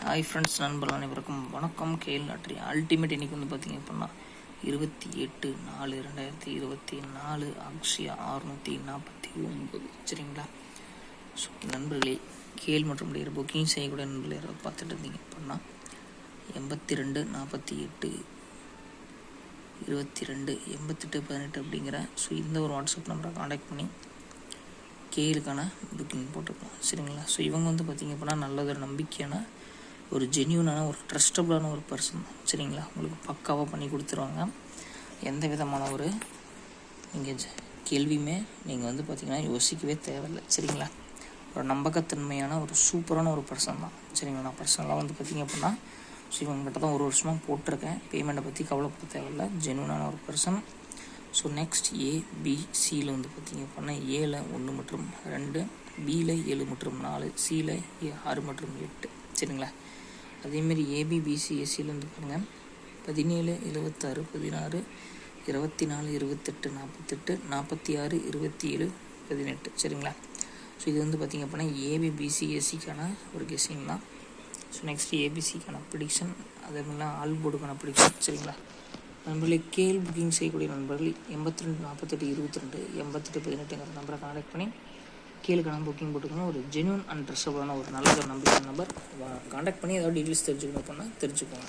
Hi friends, நண்பர்கள் அனைவருக்கும் வணக்கம். கேஎல் லாட்ரி அல்டிமேட் இன்றைக்கி வந்து பார்த்திங்க அப்படின்னா 28/4/2024 அக்ஷயா 649. சரிங்களா? ஸோ நண்பர்களே, கேஎல் மற்றும் புக்கிங் செய்யக்கூடிய நண்பர்கள் யாராவது பார்த்துட்டு இருந்தீங்க அப்படின்னா 82 48 22 88 18 அப்படிங்கிற இந்த ஒரு வாட்ஸ்அப் நம்பரை காண்டாக்ட் பண்ணி கேஎலுக்கான புக்கிங் போட்டுக்கலாம். சரிங்களா? ஸோ இவங்க வந்து பார்த்திங்க அப்படின்னா நல்லதொரு நம்பிக்கையான ஒரு ஜென்யூனான ஒரு ட்ரஸ்டபுளான ஒரு பர்சன் தான். சரிங்களா? உங்களுக்கு பக்காவாக பண்ணி கொடுத்துருவாங்க. எந்த விதமான ஒரு நீங்கள் கேள்வியுமே நீங்கள் வந்து பார்த்திங்கன்னா யோசிக்கவே தேவையில்லை. சரிங்களா? ஒரு நம்பகத்தன்மையான ஒரு சூப்பரான ஒரு பர்சன் தான். சரிங்களா? நான் பர்சனலாக வந்து பார்த்திங்க அப்படின்னா இவங்ககிட்ட தான் ஒரு வருஷமாக போட்டிருக்கேன். பேமெண்ட்டை பற்றி கவலைப்பட தேவையில்லை. ஜென்யூனான ஒரு பர்சன். ஸோ நெக்ஸ்ட் ஏபிசியில் வந்து பார்த்திங்க அப்படின்னா ஏல 1 மற்றும் 2, பியில் 7 மற்றும் 4, சியில் 6 மற்றும் 8. சரிங்களா? அதேமாரி ஏபிபிசிஎஸ்சியில் வந்து பாருங்கள் 17 76 16 24 28 48 46 27 18. சரிங்களா? ஸோ இது வந்து பார்த்திங்க அப்படின்னா ஏபிபிசிஎஸ்சிக்கான ஒரு கெஸ்ஸிங் தான். ஸோ நெக்ஸ்ட் ஏபிசிக்கான ப்ரிடிக்ஷன், அதே மாதிரிலாம் ஆல் போர்டுக்கான ப்ரிடிக்ஷன். சரிங்களா? நண்பர்களே, கேஎல் புக்கிங் செய்யக்கூடிய நண்பர்கள் 82 48 22 88 18 நம்பரை கான்டாக்ட் பண்ணி கேளுக்கான புக்கிங் போட்டுக்கணும். ஒரு ஜென்யூன் அண்ட் ட்ரஸ்டபுளான ஒரு நல்ல நம்பிக்கை நம்பர் கான்டாக்ட் பண்ணி ஏதாவது டீட்டெயில்ஸ் தெரிஞ்சுக்கணும் அப்படின்னா தெரிஞ்சுக்கோங்க.